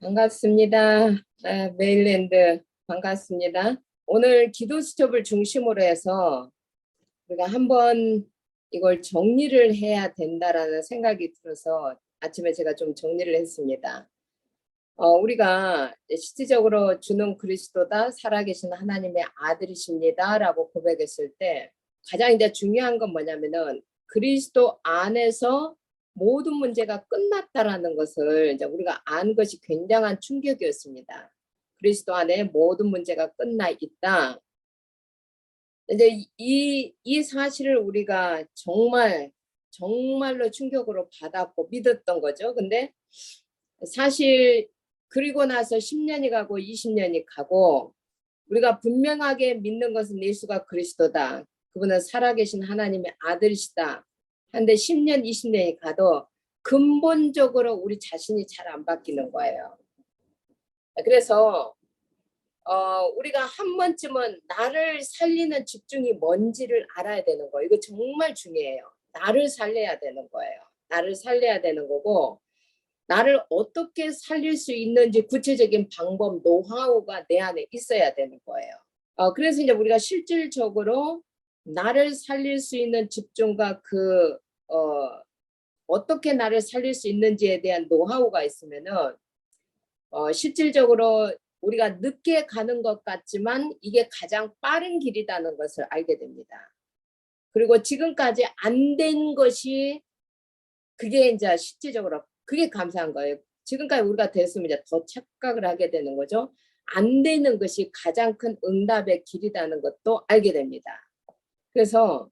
반갑습니다. 메일랜드 반갑습니다. 오늘 기도 수첩을 중심으로 해서 우리가 한번 이걸 정리를 해야 된다라는 생각이 들어서 아침에 제가 좀 정리를 했습니다. 우리가 실질적으로 주는 그리스도다 살아계신 하나님의 아들이십니다라고 고백했을 때 가장 이제 중요한 건 뭐냐면은 그리스도 안에서 모든 문제가 끝났다라는 것을 이제 우리가 안 것이 굉장한 충격이었습니다. 그리스도 안에 모든 문제가 끝나 있다. 이제 이 사실을 우리가 정말로 충격으로 받았고 믿었던 거죠. 근데 사실 그리고 나서 10년이 가고 20년이 가고 우리가 분명하게 믿는 것은 예수가 그리스도다. 그분은 살아계신 하나님의 아들이시다. 한데 10년, 20년이 가도 근본적으로 우리 자신이 잘 안 바뀌는 거예요. 그래서 우리가 한 번쯤은 나를 살리는 집중이 뭔지를 알아야 되는 거예요. 이거 정말 중요해요. 나를 살려야 되는 거예요. 나를 살려야 되는 거고 나를 어떻게 살릴 수 있는지 구체적인 방법, 노하우가 내 안에 있어야 되는 거예요. 그래서 이제 우리가 실질적으로 나를 살릴 수 있는 집중과 어떻게 나를 살릴 수 있는지에 대한 노하우가 있으면은 실질적으로 우리가 늦게 가는 것 같지만 이게 가장 빠른 길이라는 것을 알게 됩니다. 그리고 지금까지 안 된 것이 그게 이제 실질적으로 그게 감사한 거예요. 지금까지 우리가 됐으면 이제 더 착각을 하게 되는 거죠. 안 되는 것이 가장 큰 응답의 길이라는 것도 알게 됩니다. 그래서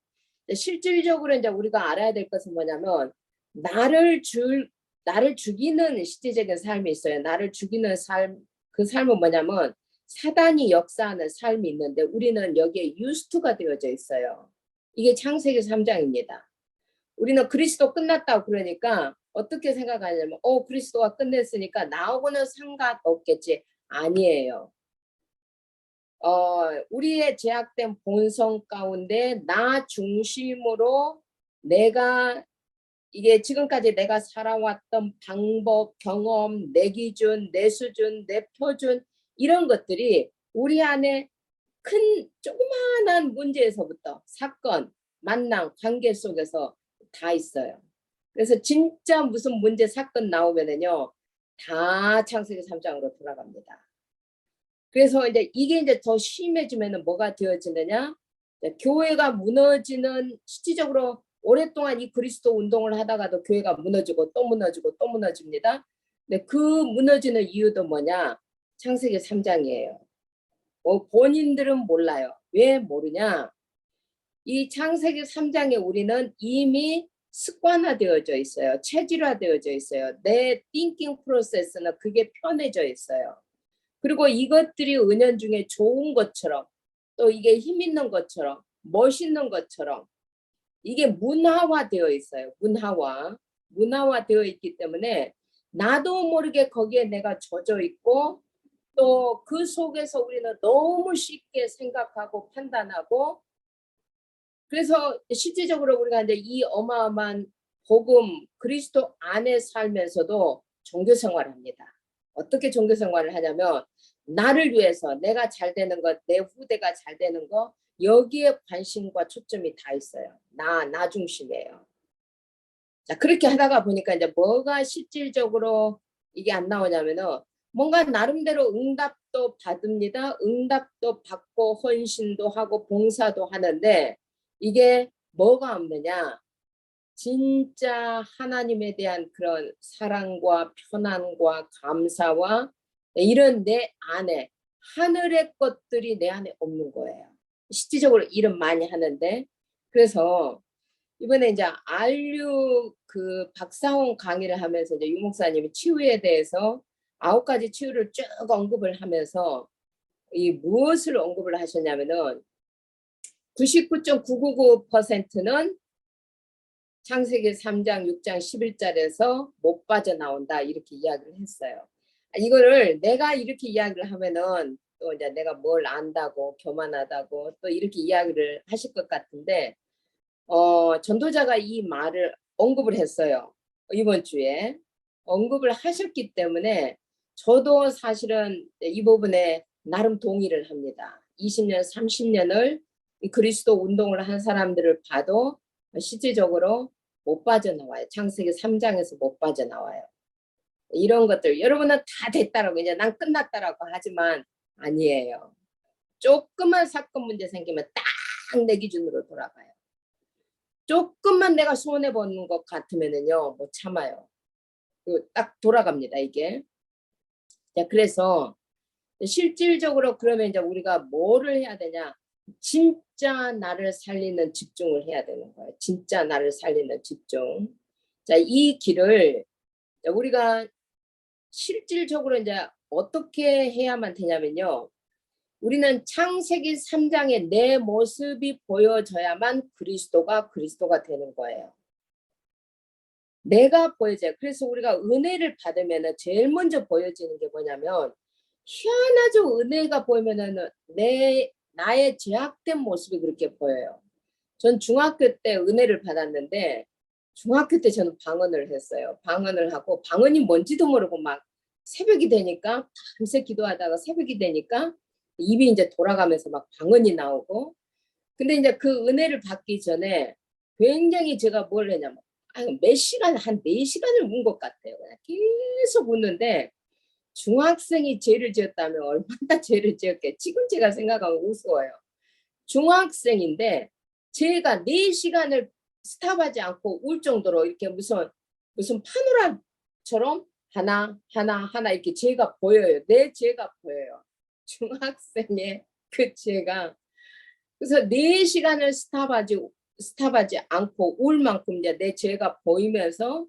실질적으로 이제 우리가 알아야 될 것은 뭐냐면 나를 죽이는 실질적인 삶이 있어요. 나를 죽이는 삶, 그 삶은 뭐냐면 사단이 역사하는 삶이 있는데 우리는 여기에 유스트가 되어져 있어요. 이게 창세기 3장입니다. 우리는 그리스도 끝났다고 그러니까 어떻게 생각하냐면 그리스도가 끝냈으니까 나하고는 상관없겠지. 아니에요. 우리의 제약된 본성 가운데 나 중심으로 내가 이게 지금까지 내가 살아왔던 방법, 경험, 내 기준, 내 수준, 내 표준 이런 것들이 우리 안에 큰 조그마한 문제에서부터 사건, 만남, 관계 속에서 다 있어요. 그래서 진짜 무슨 문제, 사건 나오면은요, 다 창세기 3장으로 돌아갑니다. 그래서 이제 이게 이제 더 심해지면은 뭐가 되어지느냐? 교회가 무너지는 실질적으로 오랫동안 이 그리스도 운동을 하다가도 교회가 무너지고 또 무너지고 또 무너집니다. 근데 그 무너지는 이유도 뭐냐? 창세기 3장이에요. 본인들은 몰라요. 왜 모르냐? 이 창세기 3장에 우리는 이미 습관화되어져 있어요. 체질화되어져 있어요. 내 thinking 프로세스는 그게 편해져 있어요. 그리고 이것들이 은연중에 좋은 것처럼 또 이게 힘 있는 것처럼 멋있는 것처럼 이게 문화화되어 있어요. 문화화되어 있기 때문에 나도 모르게 거기에 내가 젖어 있고 또 그 속에서 우리는 너무 쉽게 생각하고 판단하고 그래서 실질적으로 우리가 이제 이 어마어마한 복음 그리스도 안에 살면서도 종교 생활을 합니다. 어떻게 종교 생활을 하냐면 나를 위해서 내가 잘 되는 것, 내 후대가 잘 되는 것 여기에 관심과 초점이 다 있어요. 나 중심이에요. 자, 그렇게 하다가 보니까 이제 뭐가 실질적으로 이게 안 나오냐면은 뭔가 나름대로 응답도 받습니다. 응답도 받고 헌신도 하고 봉사도 하는데 이게 뭐가 없느냐? 진짜 하나님에 대한 그런 사랑과 편안과 감사와 이런 내 안에 하늘의 것들이 내 안에 없는 거예요. 실질적으로 일은 많이 하는데 그래서 이번에 이제 안류 그 박사원 강의를 하면서 이제 유 목사님이 치유에 대해서 9가지 치유를 쭉 언급을 하면서 이 무엇을 언급을 하셨냐면은 99.999%는 창세기 3장, 6장, 11절에서 못 빠져나온다 이렇게 이야기를 했어요. 이거를 내가 이렇게 이야기를 하면은 또 이제 내가 뭘 안다고 교만하다고 또 이렇게 이야기를 하실 것 같은데 전도자가 이 말을 언급을 했어요. 이번 주에 언급을 하셨기 때문에 저도 사실은 이 부분에 나름 동의를 합니다. 20년, 30년을 그리스도 운동을 한 사람들을 봐도 실질적으로 못 빠져나와요. 창세기 3장에서 못 빠져나와요. 이런 것들 여러분은 다 됐다라고 이제 난 끝났다라고 하지만 아니에요. 조금만 사건 문제 생기면 딱 내 기준으로 돌아가요. 조금만 내가 손해 보는 것 같으면은요 못 참아요. 딱 돌아갑니다 이게. 자, 그래서 실질적으로 그러면 이제 우리가 뭐를 해야 되냐? 진짜 나를 살리는 집중을 해야 되는 거예요. 진짜 나를 살리는 집중. 자, 이 길을 우리가 실질적으로 이제 어떻게 해야만 되냐면요. 우리는 창세기 3장에 내 모습이 보여져야만 그리스도가 되는 거예요. 내가 보여져요. 그래서 우리가 은혜를 받으면 제일 먼저 보여지는 게 뭐냐면 희한하죠. 은혜가 보이면은 나의 제약된 모습이 그렇게 보여요. 전 중학교 때 은혜를 받았는데 중학교 때 저는 방언을 했어요. 방언을 하고 방언이 뭔지도 모르고 막 새벽이 되니까 밤새 기도하다가 새벽이 되니까 입이 이제 돌아가면서 막 방언이 나오고 근데 이제 그 은혜를 받기 전에 굉장히 제가 뭘 했냐면 몇 시간 한 4시간을 운 것 같아요. 그냥 계속 웃는데 중학생이 죄를 지었다면 얼마나 죄를 지었게 지금 제가 생각하면 우스워요. 중학생인데 제가 4시간을 스탑하지 않고 울 정도로 이렇게 무슨 파노라처럼 하나 이렇게 죄가 보여요. 내 죄가 보여요. 중학생의 그 죄가 그래서 4시간을 스탑하지 않고 울 만큼 이제 내 죄가 보이면서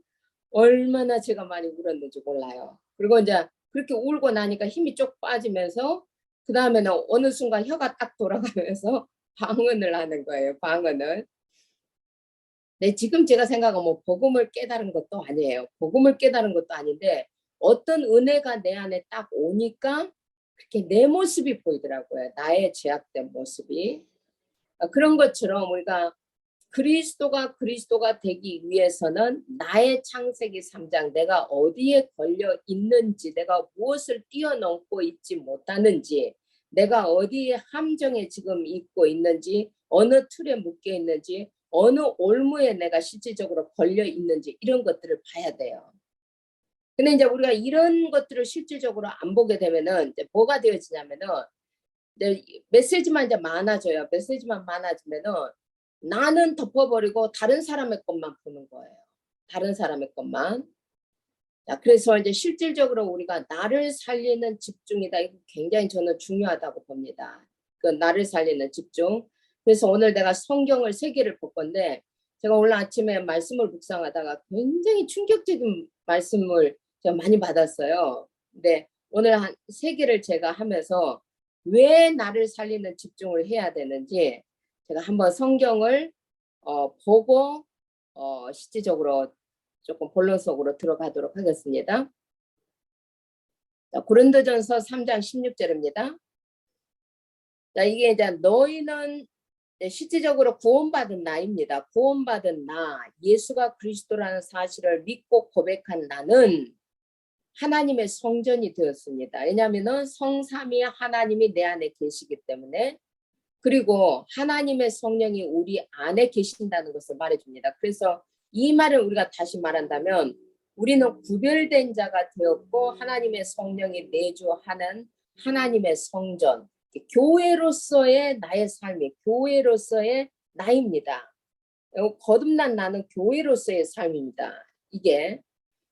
얼마나 제가 많이 울었는지 몰라요. 그리고 이제 그렇게 울고 나니까 힘이 쭉 빠지면서 그 다음에는 어느 순간 혀가 딱 돌아가면서 방언을 하는 거예요. 방언을. 네, 지금 제가 생각하면 뭐 복음을 깨달은 것도 아니에요. 복음을 깨달은 것도 아닌데 어떤 은혜가 내 안에 딱 오니까 그렇게 내 모습이 보이더라고요. 나의 제약된 모습이. 그런 것처럼 우리가 그리스도가 되기 위해서는 나의 창세기 3장 내가 어디에 걸려 있는지 내가 무엇을 뛰어넘고 있지 못하는지 내가 어디에 함정에 지금 있고 있는지 어느 틀에 묶여 있는지 어느 올무에 내가 실질적으로 걸려 있는지 이런 것들을 봐야 돼요. 근데 이제 우리가 이런 것들을 실질적으로 안 보게 되면은 이제 뭐가 되어지냐면은 이제 메시지만 이제 많아져요. 메시지만 많아지면은 나는 덮어버리고 다른 사람의 것만 보는 거예요. 다른 사람의 것만. 자, 그래서 이제 실질적으로 우리가 나를 살리는 집중이다. 이거 굉장히 저는 중요하다고 봅니다. 그 나를 살리는 집중. 그래서 오늘 내가 성경을 3개를 볼 건데 제가 오늘 아침에 말씀을 묵상하다가 굉장히 충격적인 말씀을 제가 많이 받았어요. 근데 오늘 한 3개를 제가 하면서 왜 나를 살리는 집중을 해야 되는지 제가 한번 성경을 보고 실질적으로 조금 본론 속으로 들어가도록 하겠습니다. 자, 고린도전서 3장 16절입니다. 자, 이게 이제 너희는 실질적으로 구원받은 나입니다. 구원받은 나, 예수가 그리스도라는 사실을 믿고 고백한 나는 하나님의 성전이 되었습니다. 왜냐하면 성삼위 하나님이 내 안에 계시기 때문에 그리고 하나님의 성령이 우리 안에 계신다는 것을 말해줍니다. 그래서 이 말을 우리가 다시 말한다면 우리는 구별된 자가 되었고 하나님의 성령이 내주하는 하나님의 성전, 교회로서의 나의 삶이 교회로서의 나입니다. 거듭난 나는 교회로서의 삶입니다. 이게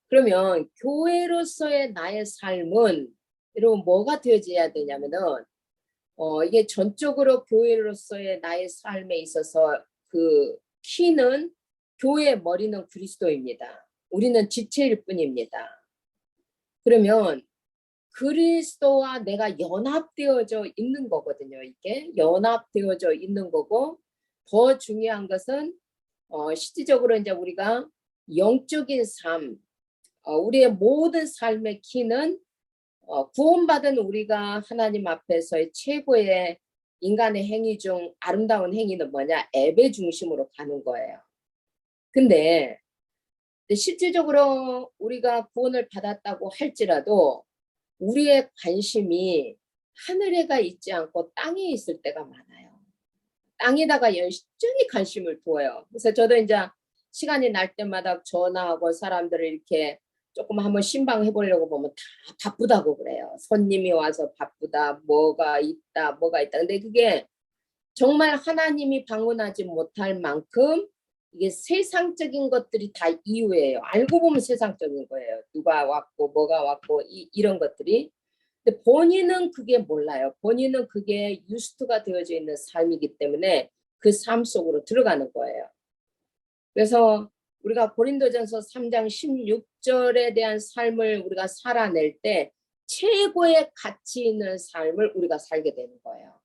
그러면 교회로서의 나의 삶은 여러분 뭐가 되어져야 되냐면은 이게 전적으로 교회로서의 나의 삶에 있어서 그 키는 교회의 머리는 그리스도입니다. 우리는 지체일 뿐입니다. 그러면 그리스도와 내가 연합되어져 있는 거거든요. 이게 연합되어져 있는 거고 더 중요한 것은 실질적으로 이제 우리가 영적인 삶, 우리의 모든 삶의 키는 구원받은 우리가 하나님 앞에서의 최고의 인간의 행위 중 아름다운 행위는 뭐냐? 예배 중심으로 가는 거예요. 근데 실질적으로 우리가 구원을 받았다고 할지라도 우리의 관심이 하늘에가 있지 않고 땅에 있을 때가 많아요. 땅에다가 열심히 관심을 두어요. 그래서 저도 이제 시간이 날 때마다 전화하고 사람들을 이렇게 조금 한번 신방해 보려고 보면 다 바쁘다고 그래요. 손님이 와서 바쁘다, 뭐가 있다, 뭐가 있다. 근데 그게 정말 하나님이 방문하지 못할 만큼 이게 세상적인 것들이 다 이유예요. 알고 보면 세상적인 거예요. 누가 왔고 뭐가 왔고 이런 것들이. 근데 본인은 그게 몰라요. 본인은 그게 유스트가 되어져 있는 삶이기 때문에 그 삶 속으로 들어가는 거예요. 그래서 우리가 고린도전서 3장 16절에 대한 삶을 우리가 살아낼 때 최고의 가치 있는 삶을 우리가 살게 되는 거예요.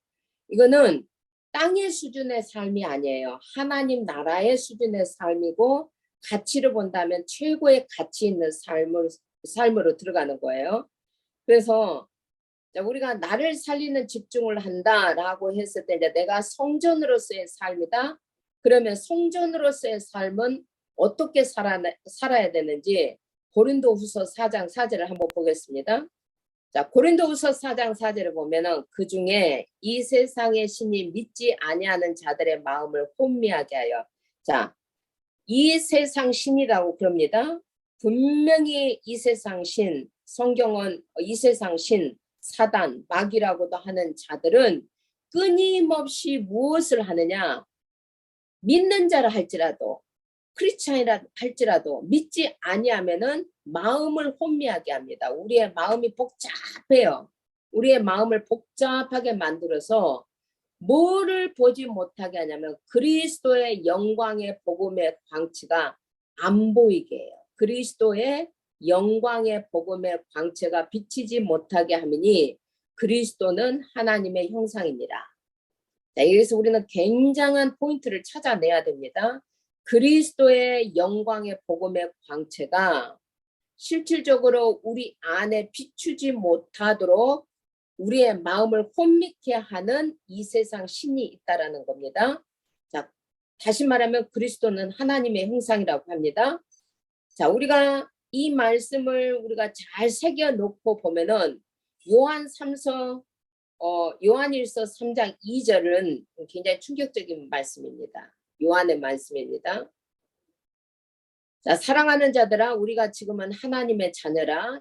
이거는 땅의 수준의 삶이 아니에요. 하나님 나라의 수준의 삶이고 가치를 본다면 최고의 가치 있는 삶으로 들어가는 거예요. 그래서 우리가 나를 살리는 집중을 한다라고 했을 때 이제 내가 성전으로서의 삶이다. 그러면 성전으로서의 삶은 어떻게 살아야 되는지 고린도후서 4장 4절을 한번 보겠습니다. 자, 고린도후서 4장 4절을 보면은 그 중에 이 세상의 신이 믿지 아니하는 자들의 마음을 혼미하게 하여, 자, 이 세상 신이라고 그럽니다. 분명히 이 세상 신, 성경은 이 세상 신, 사단, 마귀라고도 하는 자들은 끊임없이 무엇을 하느냐? 믿는 자라 할지라도 크리스찬이라 할지라도 믿지 아니하면은 마음을 혼미하게 합니다. 우리의 마음이 복잡해요. 우리의 마음을 복잡하게 만들어서 뭐를 보지 못하게 하냐면 그리스도의 영광의 복음의 광채가 안 보이게 해요. 그리스도의 영광의 복음의 광채가 비치지 못하게 하느니 그리스도는 하나님의 형상입니다. 자, 여기서 우리는 굉장한 포인트를 찾아내야 됩니다. 그리스도의 영광의 복음의 광채가 실질적으로 우리 안에 비추지 못하도록 우리의 마음을 혼미케 하는 이 세상 신이 있다라는 겁니다. 자, 다시 말하면 그리스도는 하나님의 형상이라고 합니다. 자, 우리가 이 말씀을 우리가 잘 새겨놓고 보면은 요한일서 3장 2절은 굉장히 충격적인 말씀입니다. 요한의 말씀입니다. 자, 사랑하는 자들아, 우리가 지금은 하나님의 자녀라.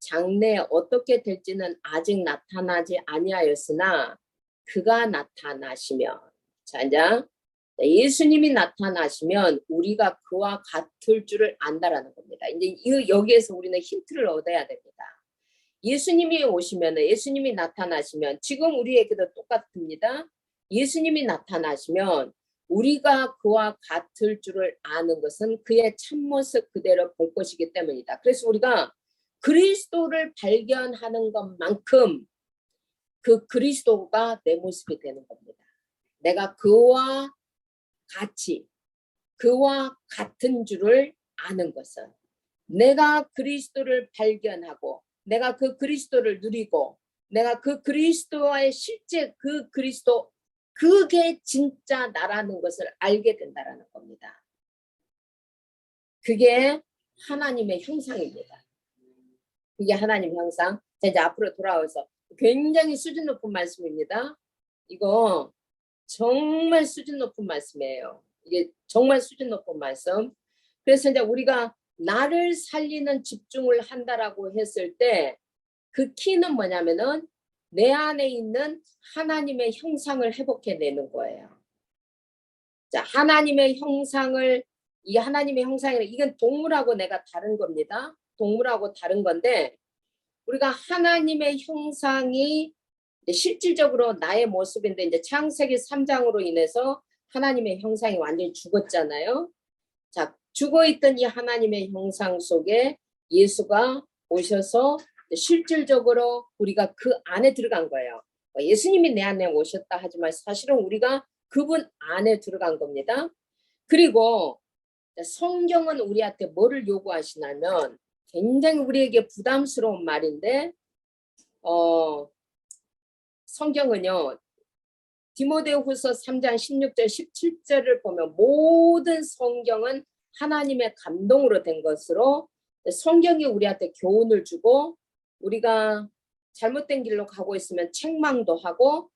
장래에 어떻게 될지는 아직 나타나지 아니하였으나 그가 나타나시면, 자, 이제 예수님이 나타나시면 우리가 그와 같을 줄을 안다라는 겁니다. 이제 여기에서 우리는 힌트를 얻어야 됩니다. 예수님이 오시면, 예수님이 나타나시면, 지금 우리에게도 똑같습니다. 예수님이 나타나시면 우리가 그와 같을 줄을 아는 것은 그의 참모습 그대로 볼 것이기 때문이다. 그래서 우리가 그리스도를 발견하는 것만큼 그 그리스도가 내 모습이 되는 겁니다. 내가 그와 같은 줄을 아는 것은 내가 그리스도를 발견하고 내가 그 그리스도를 누리고 내가 그 그리스도와의 실제 그 그리스도 그게 진짜 나라는 것을 알게 된다라는 겁니다. 그게 하나님의 형상입니다. 그게 하나님 형상. 자, 이제 앞으로 돌아와서 굉장히 수준 높은 말씀입니다. 이거 정말 수준 높은 말씀이에요. 이게 정말 수준 높은 말씀. 그래서 이제 우리가 나를 살리는 집중을 한다라고 했을 때 그 키는 뭐냐면은 내 안에 있는 하나님의 형상을 회복해내는 거예요. 자, 하나님의 형상을, 이 하나님의 형상이라 이건 동물하고 내가 다른 겁니다. 동물하고 다른 건데 우리가 하나님의 형상이 실질적으로 나의 모습인데 이제 창세기 3장으로 인해서 하나님의 형상이 완전히 죽었잖아요. 자, 죽어있던 이 하나님의 형상 속에 예수가 오셔서 실질적으로 우리가 그 안에 들어간 거예요. 예수님이 내 안에 오셨다 하지만 사실은 우리가 그분 안에 들어간 겁니다. 그리고 성경은 우리한테 뭐를 요구하시냐면 굉장히 우리에게 부담스러운 말인데 성경은요. 디모데후서 3장 16절 17절을 보면 모든 성경은 하나님의 감동으로 된 것으로 성경이 우리한테 교훈을 주고 우리가 잘못된 길로 가고 있으면 책망도 하고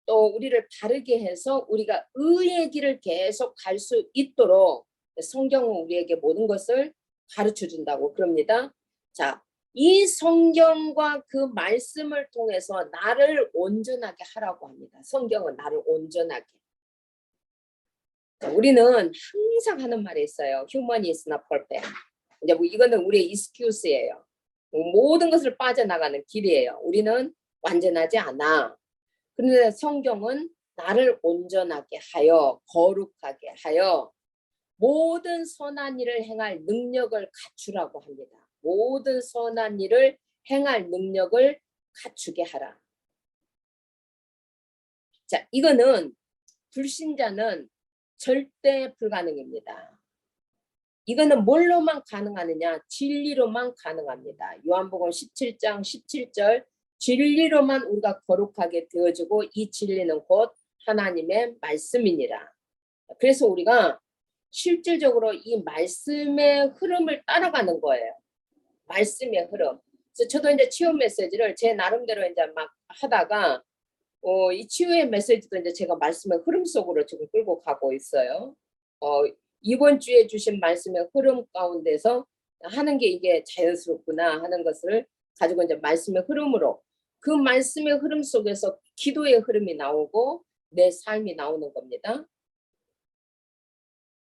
또 우리를 바르게 해서 우리가 의의 길을 계속 갈 수 있도록 성경은 우리에게 모든 것을 가르쳐 준다고 그럽니다. 자, 이 성경과 그 말씀을 통해서 나를 온전하게 하라고 합니다. 성경은 나를 온전하게. 자, 우리는 항상 하는 말이 있어요. Human is not perfect. 이제 뭐 이거는 우리의 excuse예요. 모든 것을 빠져나가는 길이에요. 우리는 완전하지 않아. 그런데 성경은 나를 온전하게 하여 거룩하게 하여 모든 선한 일을 행할 능력을 갖추라고 합니다. 모든 선한 일을 행할 능력을 갖추게 하라. 자, 이거는 불신자는 절대 불가능입니다. 이거는 뭘로만 가능하느냐? 진리로만 가능합니다. 요한복음 17장 17절 진리로만 우리가 거룩하게 되어지고 이 진리는 곧 하나님의 말씀이니라. 그래서 우리가 실질적으로 이 말씀의 흐름을 따라가는 거예요. 말씀의 흐름. 그래서 저도 이제 치유 메시지를 제 나름대로 이제 막 하다가 이 치유의 메시지도 이제 제가 말씀의 흐름 속으로 지금 끌고 가고 있어요. 이번 주에 주신 말씀의 흐름 가운데서 하는 게 이게 자연스럽구나 하는 것을 가지고 이제 말씀의 흐름으로 그 말씀의 흐름 속에서 기도의 흐름이 나오고 내 삶이 나오는 겁니다.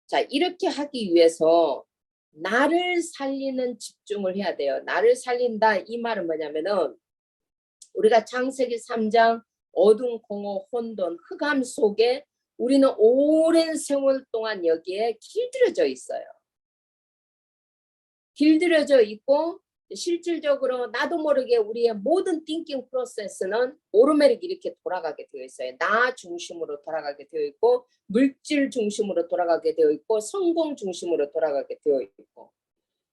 자, 이렇게 하기 위해서 나를 살리는 집중을 해야 돼요. 나를 살린다 이 말은 뭐냐면은 우리가 창세기 3장 어둠, 공허, 혼돈, 흑암 속에 우리는 오랜 세월 동안 여기에 길들여져 있어요. 길들여져 있고 실질적으로 나도 모르게 우리의 모든 띵킹 프로세스는 오르메릭 이렇게 돌아가게 되어 있어요. 나 중심으로 돌아가게 되어 있고 물질 중심으로 돌아가게 되어 있고 성공 중심으로 돌아가게 되어 있고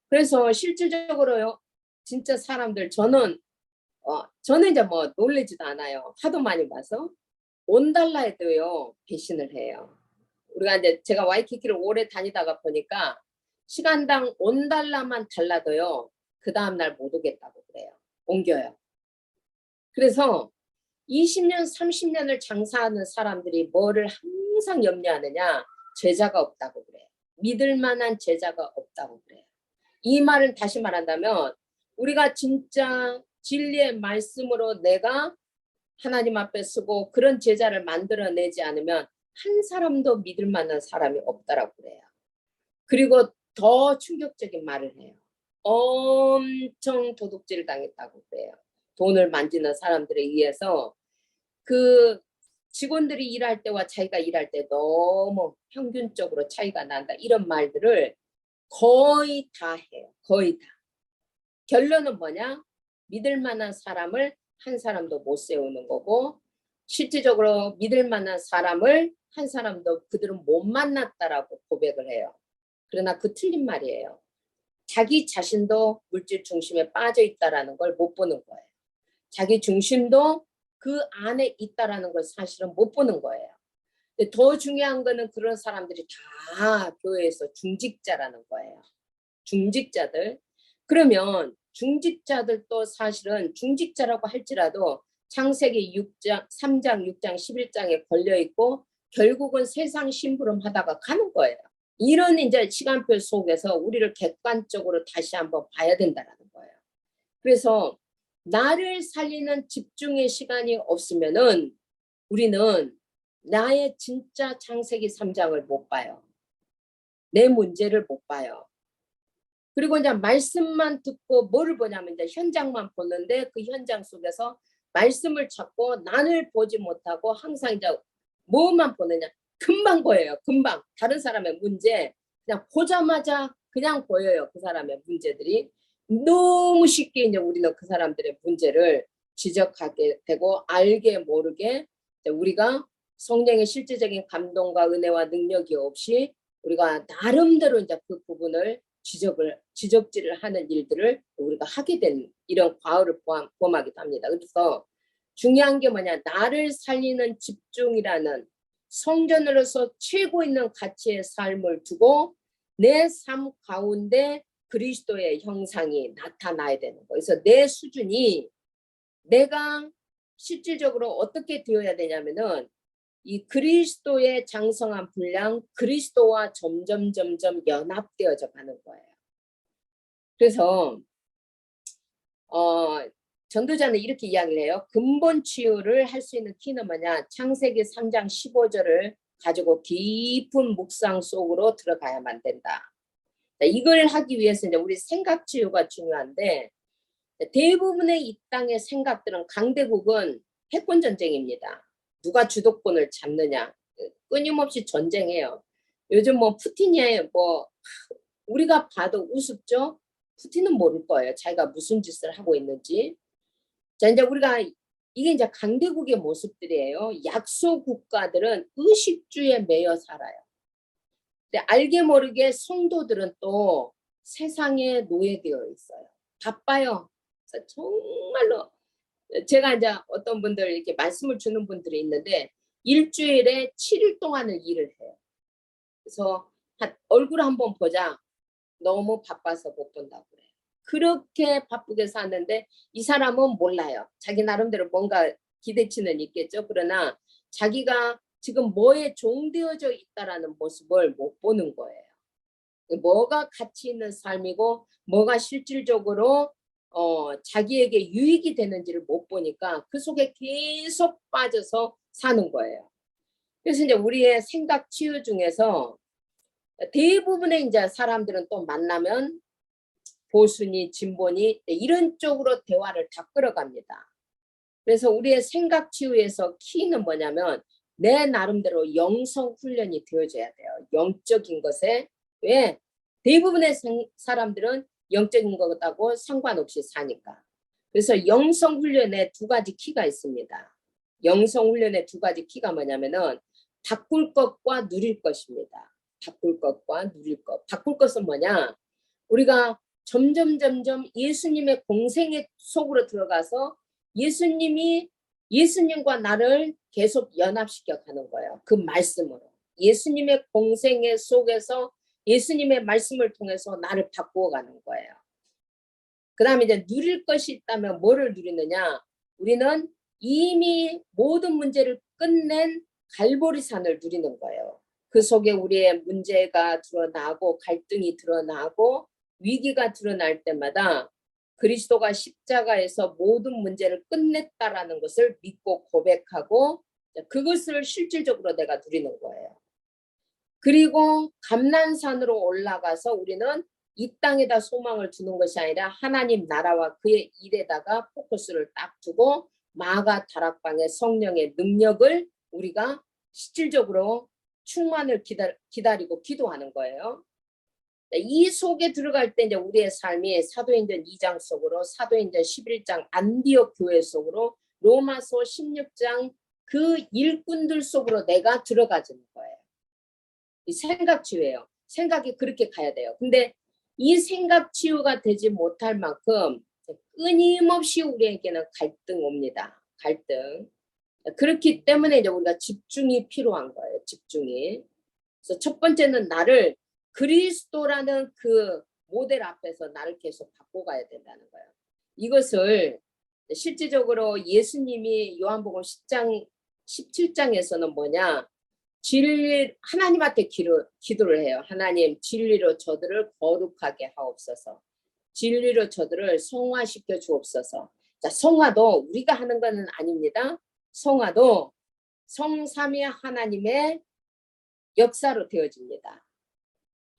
그래서 실질적으로요. 진짜 사람들 저는 이제 뭐 놀라지도 않아요. 하도 많이 봐서 $1에도요 배신을 해요. 우리가 이제 제가 와이키키를 오래 다니다가 보니까 시간당 $1만 달라도요. 그 다음날 못 오겠다고 그래요. 옮겨요. 그래서 20년, 30년을 장사하는 사람들이 뭐를 항상 염려하느냐? 제자가 없다고 그래요. 믿을 만한 제자가 없다고 그래요. 이 말은 다시 말한다면 우리가 진짜 진리의 말씀으로 내가 하나님 앞에 쓰고 그런 제자를 만들어내지 않으면 한 사람도 믿을 만한 사람이 없다라고 그래요. 그리고 더 충격적인 말을 해요. 엄청 도둑질 당했다고 그래요. 돈을 만지는 사람들에 의해서 그 직원들이 일할 때와 자기가 일할 때 너무 평균적으로 차이가 난다. 이런 말들을 거의 다 해요. 거의 다. 결론은 뭐냐? 믿을 만한 사람을 한 사람도 못 세우는 거고 실질적으로 믿을 만한 사람을 한 사람도 그들은 못 만났다라고 고백을 해요. 그러나 그 틀린 말이에요. 자기 자신도 물질 중심에 빠져 있다라는 걸 못 보는 거예요. 자기 중심도 그 안에 있다라는 걸 사실은 못 보는 거예요. 근데 더 중요한 거는 그런 사람들이 다 교회에서 중직자라는 거예요. 중직자들. 그러면 중직자들도 사실은 중직자라고 할지라도 창세기 6장, 3장, 6장, 11장에 걸려있고 결국은 세상 심부름 하다가 가는 거예요. 이런 이제 시간표 속에서 우리를 객관적으로 다시 한번 봐야 된다는 거예요. 그래서 나를 살리는 집중의 시간이 없으면은 우리는 나의 진짜 창세기 3장을 못 봐요. 내 문제를 못 봐요. 그리고 이제 말씀만 듣고 뭐를 보냐면 이제 현장만 보는데 그 현장 속에서 말씀을 찾고 나를 보지 못하고 항상 이제 뭐만 보느냐. 금방 보여요. 금방. 다른 사람의 문제 그냥 보자마자 그냥 보여요. 그 사람의 문제들이. 너무 쉽게 이제 우리는 그 사람들의 문제를 지적하게 되고 알게 모르게 우리가 성령의 실질적인 감동과 은혜와 능력이 없이 우리가 나름대로 이제 그 부분을 지적질을 하는 일들을 우리가 하게 된 이런 과오를 범하기도 합니다. 그래서 중요한 게 뭐냐. 나를 살리는 집중이라는 성전으로서 최고 있는 가치의 삶을 두고 내 삶 가운데 그리스도의 형상이 나타나야 되는 거예요. 그래서 내 수준이 내가 실질적으로 어떻게 되어야 되냐면은 이 그리스도의 장성한 분량, 그리스도와 점점 연합되어져 가는 거예요. 그래서 전도자는 이렇게 이야기를 해요. 근본 치유를 할 수 있는 키는 뭐냐? 창세기 3장 15절을 가지고 깊은 묵상 속으로 들어가야만 된다. 이걸 하기 위해서 이제 우리 생각 치유가 중요한데, 대부분의 이 땅의 생각들은, 강대국은 패권 전쟁입니다. 누가 주도권을 잡느냐, 끊임없이 전쟁해요. 요즘 뭐 푸틴이 뭐 우리가 봐도 우습죠. 푸틴은 모를 거예요. 자기가 무슨 짓을 하고 있는지. 자, 이제 우리가 이게 이제 강대국의 모습들이에요. 약소 국가들은 의식주에 매여 살아요. 근데 알게 모르게 성도들은 또 세상에 노예되어 있어요. 바빠요. 정말로 제가 이제 어떤 분들 이렇게 말씀을 주는 분들이 있는데 일주일에 7일 동안을 일을 해요. 그래서 얼굴 한번 보자. 너무 바빠서 못 본다고 그래요. 그렇게 바쁘게 사는데 이 사람은 몰라요. 자기 나름대로 뭔가 기대치는 있겠죠. 그러나 자기가 지금 뭐에 종되어져 있다라는 모습을 못 보는 거예요. 뭐가 가치 있는 삶이고 뭐가 실질적으로 자기에게 유익이 되는지를 못 보니까 그 속에 계속 빠져서 사는 거예요. 그래서 이제 우리의 생각 치유 중에서 대부분의 이제 사람들은 또 만나면 보수니 진보니 이런 쪽으로 대화를 다 끌어갑니다. 그래서 우리의 생각 치유에서 키는 뭐냐면 내 나름대로 영성 훈련이 되어져야 돼요. 영적인 것에. 왜? 대부분의 사람들은 영적인 것하고 상관없이 사니까. 그래서 영성 훈련에 두 가지 키가 있습니다. 영성 훈련의 두 가지 키가 뭐냐면은 바꿀 것과 누릴 것입니다. 바꿀 것과 누릴 것. 바꿀 것은 뭐냐? 우리가 점점 예수님의 공생의 속으로 들어가서 예수님과 나를 계속 연합시켜 가는 거예요. 그 말씀으로. 예수님의 공생의 속에서 예수님의 말씀을 통해서 나를 바꾸어 가는 거예요. 그 다음에 이제 누릴 것이 있다면 뭐를 누리느냐? 우리는 이미 모든 문제를 끝낸 갈보리산을 누리는 거예요. 그 속에 우리의 문제가 드러나고 갈등이 드러나고 위기가 드러날 때마다 그리스도가 십자가에서 모든 문제를 끝냈다라는 것을 믿고 고백하고 그것을 실질적으로 내가 누리는 거예요. 그리고 감난산으로 올라가서 우리는 이 땅에다 소망을 두는 것이 아니라 하나님 나라와 그의 일에다가 포커스를 딱 두고 마가 다락방의 성령의 능력을 우리가 실질적으로 충만을 기다리고 기도하는 거예요. 이 속에 들어갈 때 이제 우리의 삶이 사도행전 2장 속으로, 사도행전 11장 안디옥 교회 속으로, 로마서 16장 그 일꾼들 속으로 내가 들어가지는 거예요. 이 생각 치유예요. 생각이 그렇게 가야 돼요. 근데 이 생각 치유가 되지 못할 만큼 끊임없이 우리에게는 갈등 옵니다. 갈등. 그렇기 때문에 이제 우리가 집중이 필요한 거예요. 집중이. 그래서 첫 번째는 나를 그리스도라는 그 모델 앞에서 나를 계속 바꿔가야 된다는 거예요. 이것을 실질적으로 예수님이 요한복음 10장, 17장에서는 뭐냐? 하나님한테 기도를 해요. 하나님, 진리로 저들을 거룩하게 하옵소서. 진리로 저들을 성화시켜 주옵소서. 자, 성화도 우리가 하는 것은 아닙니다. 성화도 성삼위 하나님의 역사로 되어집니다.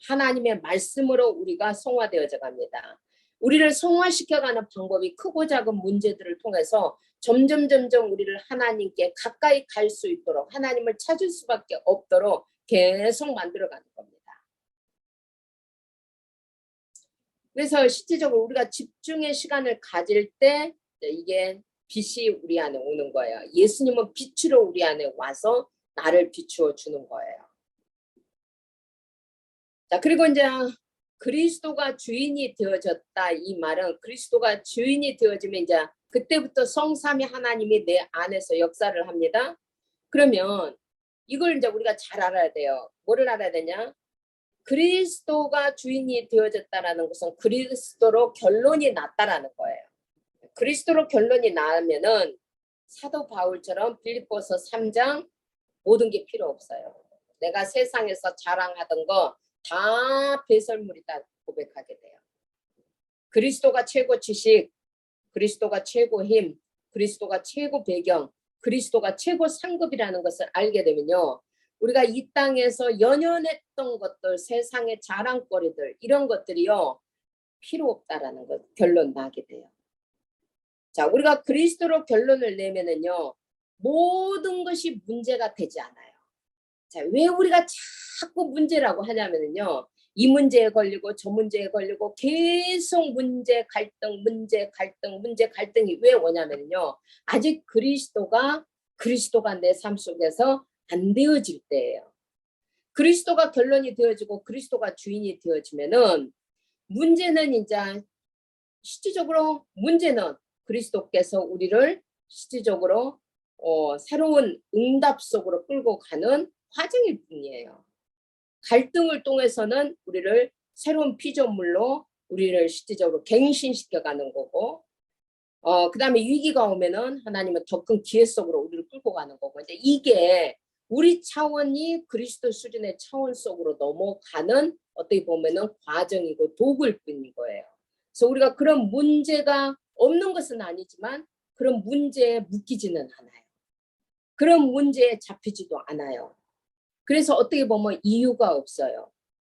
하나님의 말씀으로 우리가 성화되어져 갑니다. 우리를 성화시켜가는 방법이 크고 작은 문제들을 통해서 점점 우리를 하나님께 가까이 갈 수 있도록, 하나님을 찾을 수밖에 없도록 계속 만들어가는 겁니다. 그래서 실질적으로 우리가 집중의 시간을 가질 때 이게 빛이 우리 안에 오는 거예요. 예수님은 빛으로 우리 안에 와서 나를 비추어 주는 거예요. 자, 그리고 이제 그리스도가 주인이 되어졌다. 이 말은 그리스도가 주인이 되어지면 이제 그때부터 성삼위 하나님이 내 안에서 역사를 합니다. 그러면 이걸 이제 우리가 잘 알아야 돼요. 뭐를 알아야 되냐? 그리스도가 주인이 되어졌다라는 것은 그리스도로 결론이 났다라는 거예요. 그리스도로 결론이 나면은 사도 바울처럼 빌립보서 3장 모든 게 필요 없어요. 내가 세상에서 자랑하던 거 다 배설물이다 고백하게 돼요. 그리스도가 최고 지식, 그리스도가 최고 힘, 그리스도가 최고 배경, 그리스도가 최고 상급이라는 것을 알게 되면요. 우리가 이 땅에서 연연했던 것들, 세상의 자랑거리들 이런 것들이요. 필요 없다라는 것 결론 나게 돼요. 자, 우리가 그리스도로 결론을 내면은요. 모든 것이 문제가 되지 않아요. 자, 왜 우리가 자꾸 문제라고 하냐면은요. 이 문제에 걸리고 저 문제에 걸리고 계속 문제 갈등 문제 갈등이 왜 오냐면요. 아직 그리스도가 내 삶 속에서 안 되어질 때예요. 그리스도가 결론이 되어지고 그리스도가 주인이 되어지면은 문제는 이제 실질적으로 문제는 그리스도께서 우리를 실질적으로 새로운 응답 속으로 끌고 가는 과정일 뿐이에요. 갈등을 통해서는 우리를 새로운 피조물로 우리를 실질적으로 갱신시켜가는 거고 그다음에 위기가 오면은 하나님은 더 큰 기회 속으로 우리를 끌고 가는 거고 이제 이게 우리 차원이 그리스도 수준의 차원 속으로 넘어가는 어떻게 보면은 과정이고 도구일 뿐인 거예요. 그래서 우리가 그런 문제가 없는 것은 아니지만 그런 문제에 묶이지는 않아요. 그런 문제에 잡히지도 않아요. 그래서 어떻게 보면 이유가 없어요.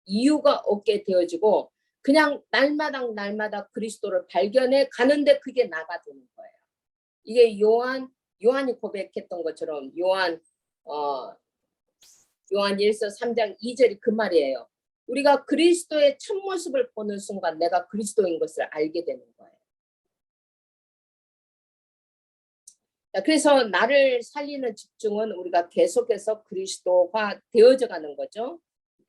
이유가 없게 되어지고 그냥 날마다 그리스도를 발견해 가는데 그게 나가 되는 거예요. 이게 요한이 고백했던 것처럼 요한일서 3장 2절이 그 말이에요. 우리가 그리스도의 참모습을 보는 순간 내가 그리스도인 것을 알게 되는 거예요. 그래서 나를 살리는 집중은 우리가 계속해서 그리스도화 되어져 가는 거죠.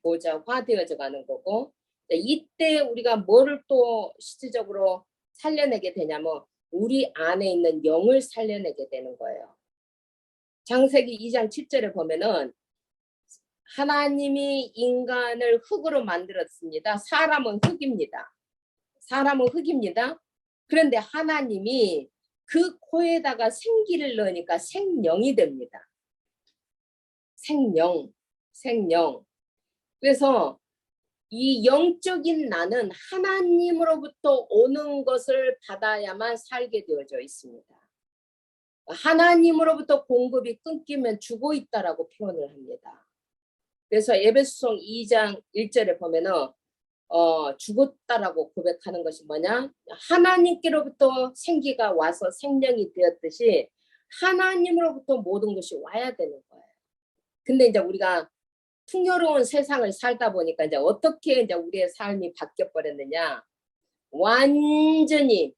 보좌화 되어져 가는 거고 이때 우리가 뭐를 또 실질적으로 살려내게 되냐면 우리 안에 있는 영을 살려내게 되는 거예요. 창세기 2장 7절에 보면은 하나님이 인간을 흙으로 만들었습니다. 사람은 흙입니다. 사람은 흙입니다. 그런데 하나님이 그 코에다가 생기를 넣으니까 생명이 됩니다. 생명. 그래서 이 영적인 나는 하나님으로부터 오는 것을 받아야만 살게 되어져 있습니다. 하나님으로부터 공급이 끊기면 죽어 있다라고 표현을 합니다. 그래서 에베소서 2장 1절에 보면은 죽었다라고 고백하는 것이 뭐냐? 하나님께로부터 생기가 와서 생명이 되었듯이 하나님으로부터 모든 것이 와야 되는 거예요. 근데 이제 우리가 풍요로운 세상을 살다 보니까 이제 어떻게 이제 우리의 삶이 바뀌어 버렸느냐? 완전히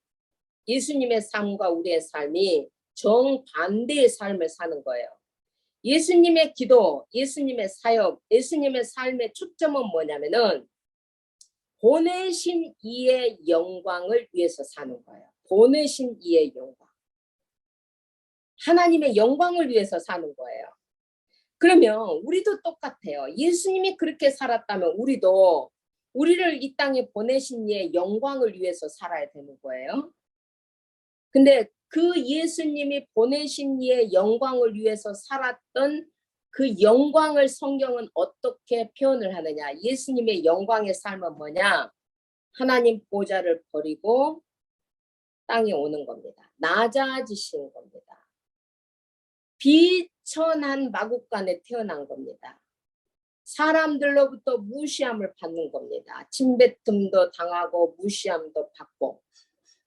예수님의 삶과 우리의 삶이 정반대의 삶을 사는 거예요. 예수님의 기도, 예수님의 사역, 예수님의 삶의 초점은 뭐냐면은 보내신 이의 영광을 위해서 사는 거예요. 보내신 이의 영광. 하나님의 영광을 위해서 사는 거예요. 그러면 우리도 똑같아요. 예수님이 그렇게 살았다면 우리를 이 땅에 보내신 이의 영광을 위해서 살아야 되는 거예요. 근데 그 예수님이 보내신 이의 영광을 위해서 살았던 그 영광을 성경은 어떻게 표현을 하느냐. 예수님의 영광의 삶은 뭐냐. 하나님 보좌를 버리고 땅에 오는 겁니다. 낮아지시는 겁니다. 비천한 마국간에 태어난 겁니다. 사람들로부터 무시함을 받는 겁니다. 침뱉음도 당하고 무시함도 받고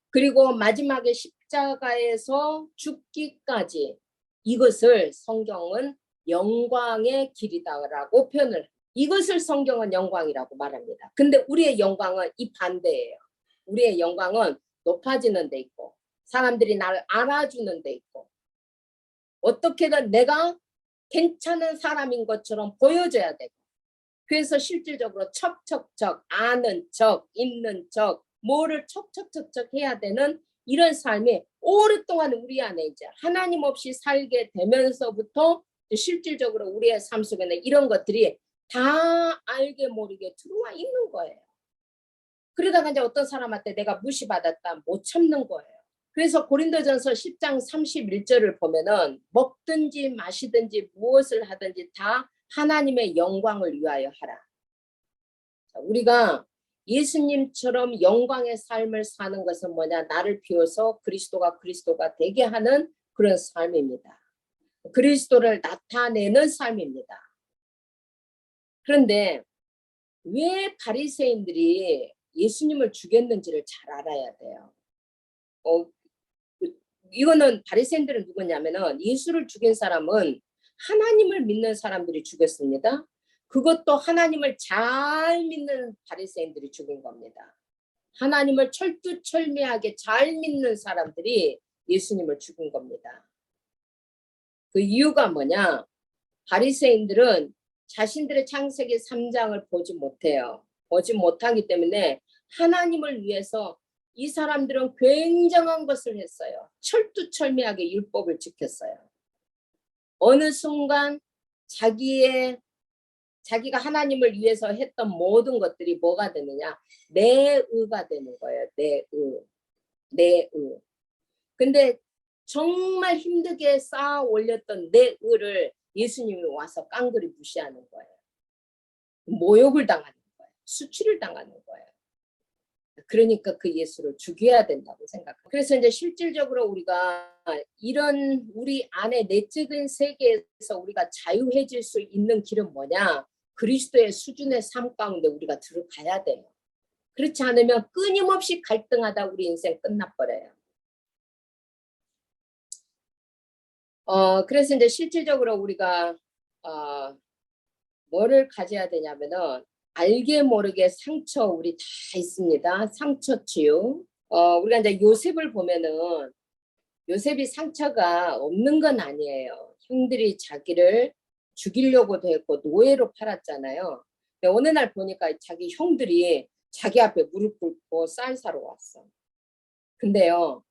그리고 마지막에 십자가에서 죽기까지 이것을 성경은 영광의 길이다라고 표현을 이것을 성경은 영광이라고 말합니다. 근데 우리의 영광은 이 반대예요. 우리의 영광은 높아지는 데 있고 사람들이 나를 알아주는 데 있고 어떻게든 내가 괜찮은 사람인 것처럼 보여줘야 되고 그래서 실질적으로 척척척 아는 척 있는 척 뭐를 척척척척 해야 되는 이런 삶이 오랫동안 우리 안에 이제 하나님 없이 살게 되면서부터 실질적으로 우리의 삶 속에는 이런 것들이 다 알게 모르게 들어와 있는 거예요. 그러다가 이제 어떤 사람한테 내가 무시받았다 못 참는 거예요. 그래서 고린도전서 10장 31절을 보면은 먹든지 마시든지 무엇을 하든지 다 하나님의 영광을 위하여 하라. 우리가 예수님처럼 영광의 삶을 사는 것은 뭐냐? 나를 비워서 그리스도가 되게 하는 그런 삶입니다. 그리스도를 나타내는 삶입니다. 그런데 왜 바리새인들이 예수님을 죽였는지를 잘 알아야 돼요. 이거는 바리새인들은 누구냐면은 예수를 죽인 사람은 하나님을 믿는 사람들이 죽였습니다. 그것도 하나님을 잘 믿는 바리새인들이 죽인 겁니다. 하나님을 철두철미하게 잘 믿는 사람들이 예수님을 죽인 겁니다. 그 이유가 뭐냐? 바리새인들은 자신들의 창세기 3장을 보지 못해요. 보지 못하기 때문에 하나님을 위해서 이 사람들은 굉장한 것을 했어요. 철두철미하게 율법을 지켰어요. 어느 순간 자기가 하나님을 위해서 했던 모든 것들이 뭐가 되느냐? 내 의가 되는 거예요. 내 의. 근데 정말 힘들게 쌓아 올렸던 내 의를 예수님이 와서 깡그리 무시하는 거예요. 모욕을 당하는 거예요. 수치를 당하는 거예요. 그러니까 그 예수를 죽여야 된다고 생각해요. 그래서 이제 실질적으로 우리가 이런 우리 안에 내적인 세계에서 우리가 자유해질 수 있는 길은 뭐냐? 그리스도의 수준의 삶 가운데 우리가 들어가야 돼요. 그렇지 않으면 끊임없이 갈등하다 우리 인생 끝나버려요. 그래서 이제 실질적으로 우리가 뭐를 가져야 되냐면은 알게 모르게 상처 우리 다 있습니다. 상처 치유. 우리가 이제 요셉을 보면은 요셉이 상처가 없는 건 아니에요. 형들이 자기를 죽이려고도 했고 노예로 팔았잖아요. 근데 어느 날 보니까 자기 형들이 자기 앞에 무릎 꿇고 쌀 사러 왔어. 근데요.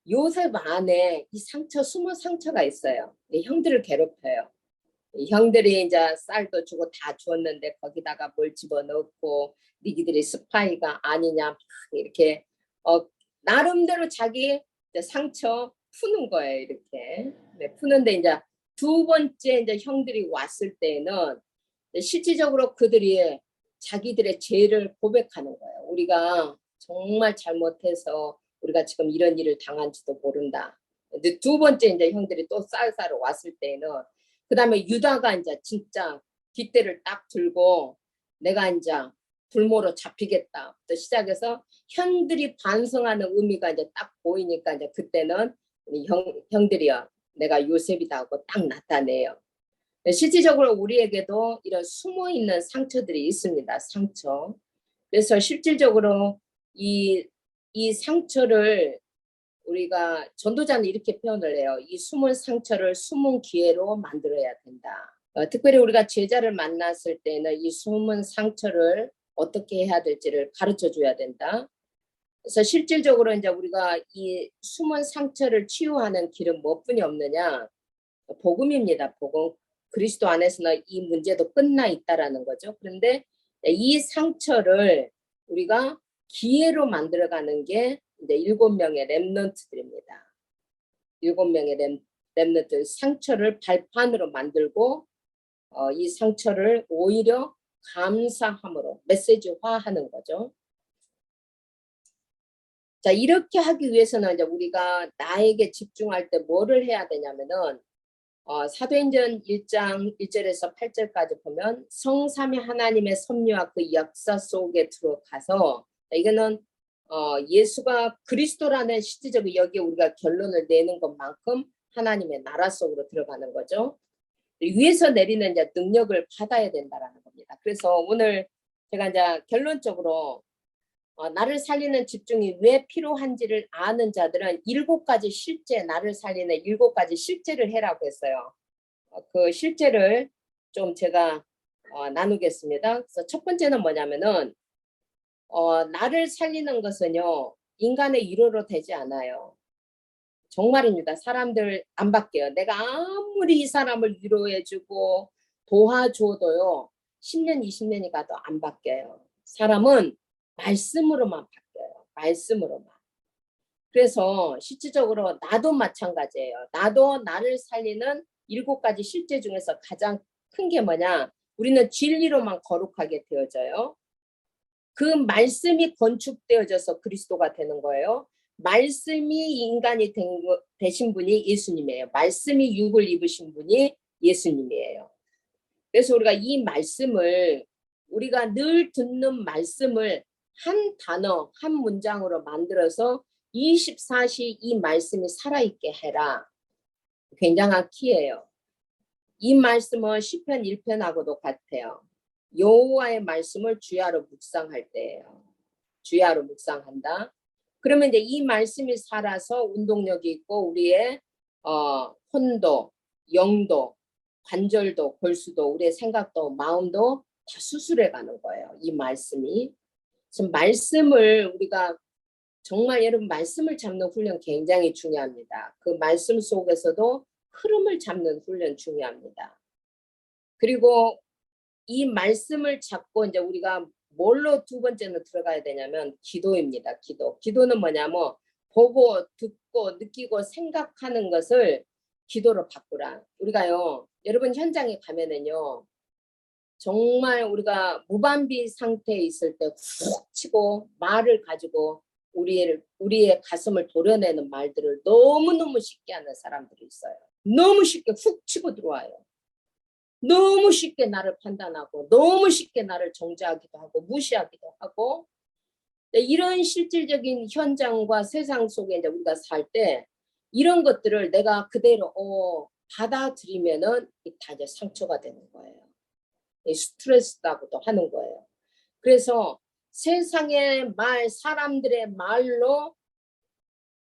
요셉 안에 이 상처, 숨은 상처가 있어요. 형들을 괴롭혀요. 형들이 이제 쌀도 주고 다 주었는데 거기다가 뭘 집어넣고 니기들이 스파이가 아니냐 이렇게 나름대로 자기 상처 푸는 거예요. 이렇게 네, 푸는데 이제 두 번째 이제 형들이 왔을 때는 실질적으로 그들이 자기들의 죄를 고백하는 거예요. 우리가 정말 잘못해서 우리가 지금 이런 일을 당한지도 모른다. 두 번째 이제 형들이 또 쌀 사러 왔을 때는 그 다음에 유다가 이제 진짜 깃대를 딱 들고 내가 이제 불모로 잡히겠다부터 시작해서 형들이 반성하는 의미가 이제 딱 보이니까 이제 그때는 형들이요. 내가 요셉이다 하고 딱 나타내요. 실질적으로 우리에게도 이런 숨어있는 상처들이 있습니다. 상처. 그래서 실질적으로 이 상처를 우리가 전도자는 이렇게 표현을 해요. 이 숨은 상처를 숨은 기회로 만들어야 된다. 특별히 우리가 제자를 만났을 때는 이 숨은 상처를 어떻게 해야 될지를 가르쳐 줘야 된다. 그래서 실질적으로 이제 우리가 이 숨은 상처를 치유하는 길은 뭐뿐이 없느냐? 복음입니다. 복음. 그리스도 안에서는 이 문제도 끝나 있다라는 거죠. 그런데 이 상처를 우리가 기회로 만들어가는 게 이제 7명의 렘넌트들입니다. 7명의 렘넌트 상처를 발판으로 만들고 이 상처를 오히려 감사함으로 메시지화하는 거죠. 자, 이렇게 하기 위해서는 이제 우리가 나에게 집중할 때 뭐를 해야 되냐면은 사도행전 1장 1절에서 8절까지 보면 성삼위 하나님의 섭리와 그 역사 속에 들어가서 이거는 예수가 그리스도라는 실질적으로 여기에 우리가 결론을 내는 것만큼 하나님의 나라 속으로 들어가는 거죠. 위에서 내리는 이제 능력을 받아야 된다라는 겁니다. 그래서 오늘 제가 이제 결론적으로 나를 살리는 집중이 왜 필요한지를 아는 자들은 7가지 실제, 나를 살리는 7가지 실제를 해라고 했어요. 그 실제를 좀 제가 나누겠습니다. 그래서 첫 번째는 뭐냐면은 나를 살리는 것은요, 인간의 위로로 되지 않아요. 정말입니다. 사람들 안 바뀌어요. 내가 아무리 이 사람을 위로해주고 도와줘도요, 10년, 20년이 가도 안 바뀌어요. 사람은 말씀으로만 바뀌어요. 말씀으로만. 그래서 실질적으로 나도 마찬가지예요. 나도 나를 살리는 7가지 실제 중에서 가장 큰 게 뭐냐? 우리는 진리로만 거룩하게 되어져요. 그 말씀이 건축되어져서 그리스도가 되는 거예요. 말씀이 인간이 되신 분이 예수님이에요. 말씀이 육을 입으신 분이 예수님이에요. 그래서 우리가 이 말씀을, 우리가 늘 듣는 말씀을 한 단어, 한 문장으로 만들어서 24시 이 말씀이 살아있게 해라. 굉장한 키예요. 이 말씀은 시편 1편하고도 같아요. 여호와의 말씀을 주야로 묵상할 때예요. 주야로 묵상한다. 그러면 이제 이 말씀이 살아서 운동력이 있고 우리의 혼도, 영도, 관절도, 골수도, 우리의 생각도, 마음도 다 수술해 가는 거예요. 이 말씀이. 그래서 말씀을 우리가 정말 여러분 말씀을 잡는 훈련 굉장히 중요합니다. 그 말씀 속에서도 흐름을 잡는 훈련 중요합니다. 그리고 이 말씀을 잡고 이제 우리가 뭘로 두 번째는 들어가야 되냐면 기도입니다. 기도. 기도는 뭐냐면 보고 듣고 느끼고 생각하는 것을 기도로 바꾸라. 우리가요. 여러분 현장에 가면은요. 정말 우리가 무방비 상태에 있을 때 훅 치고 말을 가지고 우리의 가슴을 도려내는 말들을 너무너무 쉽게 하는 사람들이 있어요. 너무 쉽게 훅 치고 들어와요. 너무 쉽게 나를 판단하고 너무 쉽게 나를 정죄하기도 하고 무시하기도 하고 이런 실질적인 현장과 세상 속에 이제 우리가 살 때 이런 것들을 내가 그대로 받아들이면은 다 이제 상처가 되는 거예요. 스트레스라고도 하는 거예요. 그래서 세상의 말, 사람들의 말로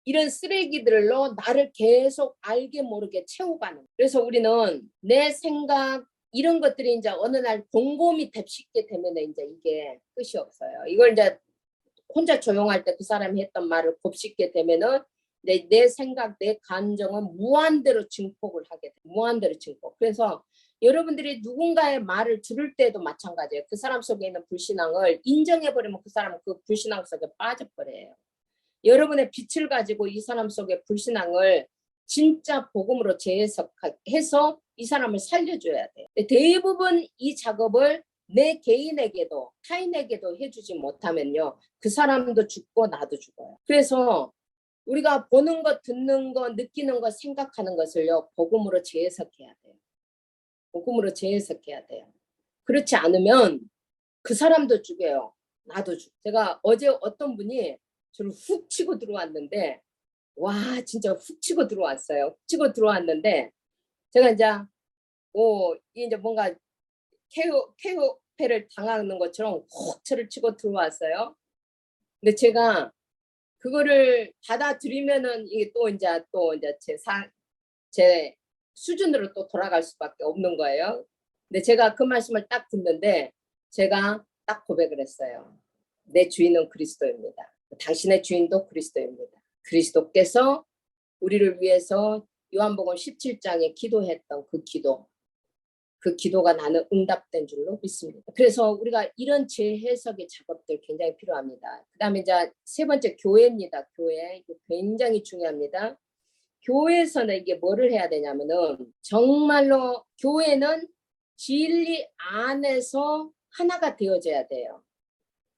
이런 쓰레기들로 나를 계속 알게 모르게 채워가는. 그래서 우리는 내 생각 이런 것들이 이제 어느 날 곰곰이 뎁시게 되면 이제 이게 끝이 없어요. 이걸 이제 혼자 조용할 때 그 사람이 했던 말을 곱씹게 되면은 내 생각, 내 감정은 무한대로 증폭을 하게 돼. 무한대로 증폭. 그래서 여러분들이 누군가의 말을 들을 때도 마찬가지예요. 그 사람 속에 있는 불신앙을 인정해버리면 그 사람은 그 불신앙 속에 빠져버려요. 여러분의 빛을 가지고 이 사람 속의 불신앙을 진짜 복음으로 재해석해서 이 사람을 살려줘야 돼요. 대부분 이 작업을 내 개인에게도 타인에게도 해주지 못하면요. 그 사람도 죽고 나도 죽어요. 그래서 우리가 보는 것, 듣는 것, 느끼는 것, 생각하는 것을요. 복음으로 재해석해야 돼요. 복음으로 재해석해야 돼요. 그렇지 않으면 그 사람도 죽여요. 나도 죽. 제가 어제 어떤 분이 저를 훅 치고 들어왔는데 와 진짜 훅 치고 들어왔어요. 훅 치고 들어왔는데 제가 이제 뭔가 케어패를 당하는 것처럼 훅 저를 치고 들어왔어요. 근데 제가 그거를 받아들이면은 이게 또 이제 제 수준으로 또 돌아갈 수밖에 없는 거예요. 근데 제가 그 말씀을 딱 듣는데 제가 딱 고백을 했어요. 내 주인은 그리스도입니다. 당신의 주인도 그리스도입니다. 그리스도께서 우리를 위해서 요한복음 17장에 기도했던 그 기도가 나는 응답된 줄로 믿습니다. 그래서 우리가 이런 재해석의 작업들 굉장히 필요합니다. 그 다음에 이제 세 번째 교회입니다. 교회. 이거 굉장히 중요합니다. 교회에서는 이게 뭐를 해야 되냐면은 정말로 교회는 진리 안에서 하나가 되어져야 돼요.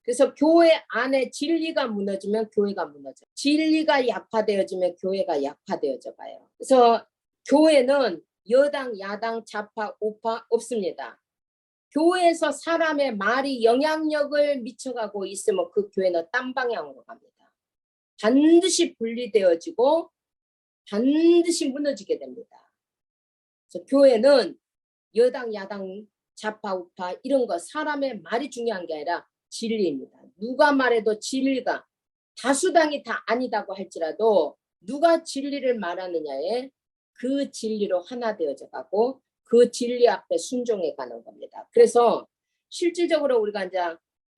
그래서 교회 안에 진리가 무너지면 교회가 무너져요. 진리가 약화되어지면 교회가 약화되어져 가요. 그래서 교회는 여당, 야당, 좌파, 우파 없습니다. 교회에서 사람의 말이 영향력을 미쳐가고 있으면 그 교회는 딴 방향으로 갑니다. 반드시 분리되어지고 반드시 무너지게 됩니다. 그래서 교회는 여당, 야당, 좌파, 우파 이런 거 사람의 말이 중요한 게 아니라 진리입니다. 누가 말해도 진리가 다수당이 다 아니다고 할지라도 누가 진리를 말하느냐에 그 진리로 하나 되어져 가고 그 진리 앞에 순종해 가는 겁니다. 그래서 실질적으로 우리가 이제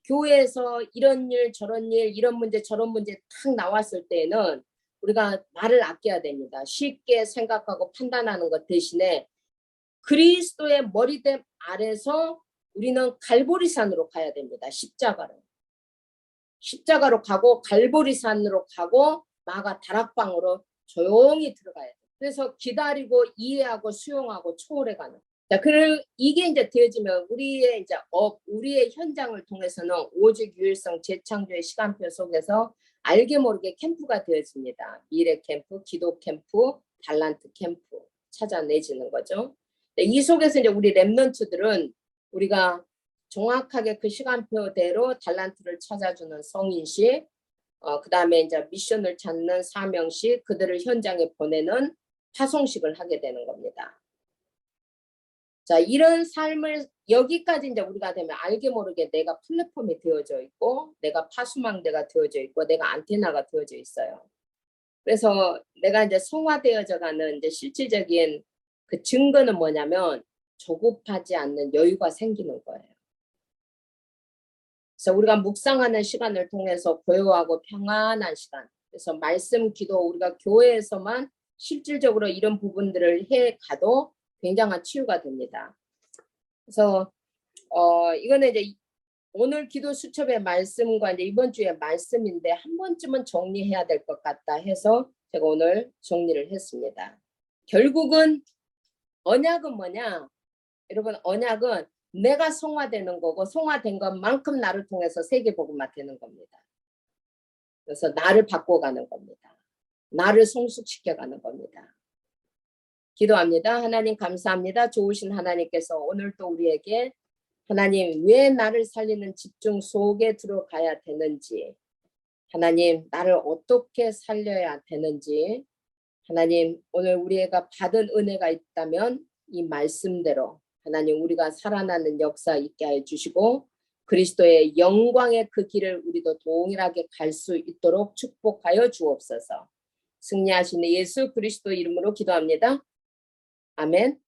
교회에서 이런 일 저런 일 이런 문제 저런 문제 탁 나왔을 때에는 우리가 말을 아껴야 됩니다. 쉽게 생각하고 판단하는 것 대신에 그리스도의 머리됨 아래서 우리는 갈보리산으로 가야 됩니다. 십자가로 가고 갈보리산으로 가고 마가 다락방으로 조용히 들어가야 돼요. 그래서 기다리고 이해하고 수용하고 초월해가는. 자, 이게 이제 되어지면 우리의 이제 우리의 현장을 통해서는 오직 유일성 재창조의 시간표 속에서 알게 모르게 캠프가 되어집니다. 미래 캠프, 기도 캠프, 달란트 캠프 찾아내지는 거죠. 이 속에서 이제 우리 렘넌트들은 우리가 정확하게 그 시간표대로 달란트를 찾아주는 성인식, 그 다음에 이제 미션을 찾는 사명식, 그들을 현장에 보내는 파송식을 하게 되는 겁니다. 자, 이런 삶을 여기까지 이제 우리가 되면 알게 모르게 내가 플랫폼이 되어져 있고, 내가 파수망대가 되어져 있고, 내가 안테나가 되어져 있어요. 그래서 내가 이제 성화되어져 가는 이제 실질적인 그 증거는 뭐냐면 조급하지 않는 여유가 생기는 거예요. 그래서 우리가 묵상하는 시간을 통해서 고요하고 평안한 시간. 그래서 말씀 기도 우리가 교회에서만 실질적으로 이런 부분들을 해 가도 굉장한 치유가 됩니다. 그래서 이거는 이제 오늘 기도 수첩의 말씀과 이제 이번 주의 말씀인데 한 번쯤은 정리해야 될 것 같다 해서 제가 오늘 정리를 했습니다. 결국은 언약은 뭐냐? 여러분, 언약은 내가 성화되는 거고 성화된 것만큼 나를 통해서 세계복음화 되는 겁니다. 그래서 나를 바꿔가는 겁니다. 나를 성숙시켜가는 겁니다. 기도합니다. 하나님 감사합니다. 좋으신 하나님께서 오늘 또 우리에게 하나님 왜 나를 살리는 집중 속에 들어가야 되는지, 하나님 나를 어떻게 살려야 되는지, 하나님 오늘 우리가 받은 은혜가 있다면 이 말씀대로 하나님 우리가 살아나는 역사 있게 해주시고 그리스도의 영광의 그 길을 우리도 동일하게 갈 수 있도록 축복하여 주옵소서. 승리하시는 예수 그리스도 이름으로 기도합니다. 아멘.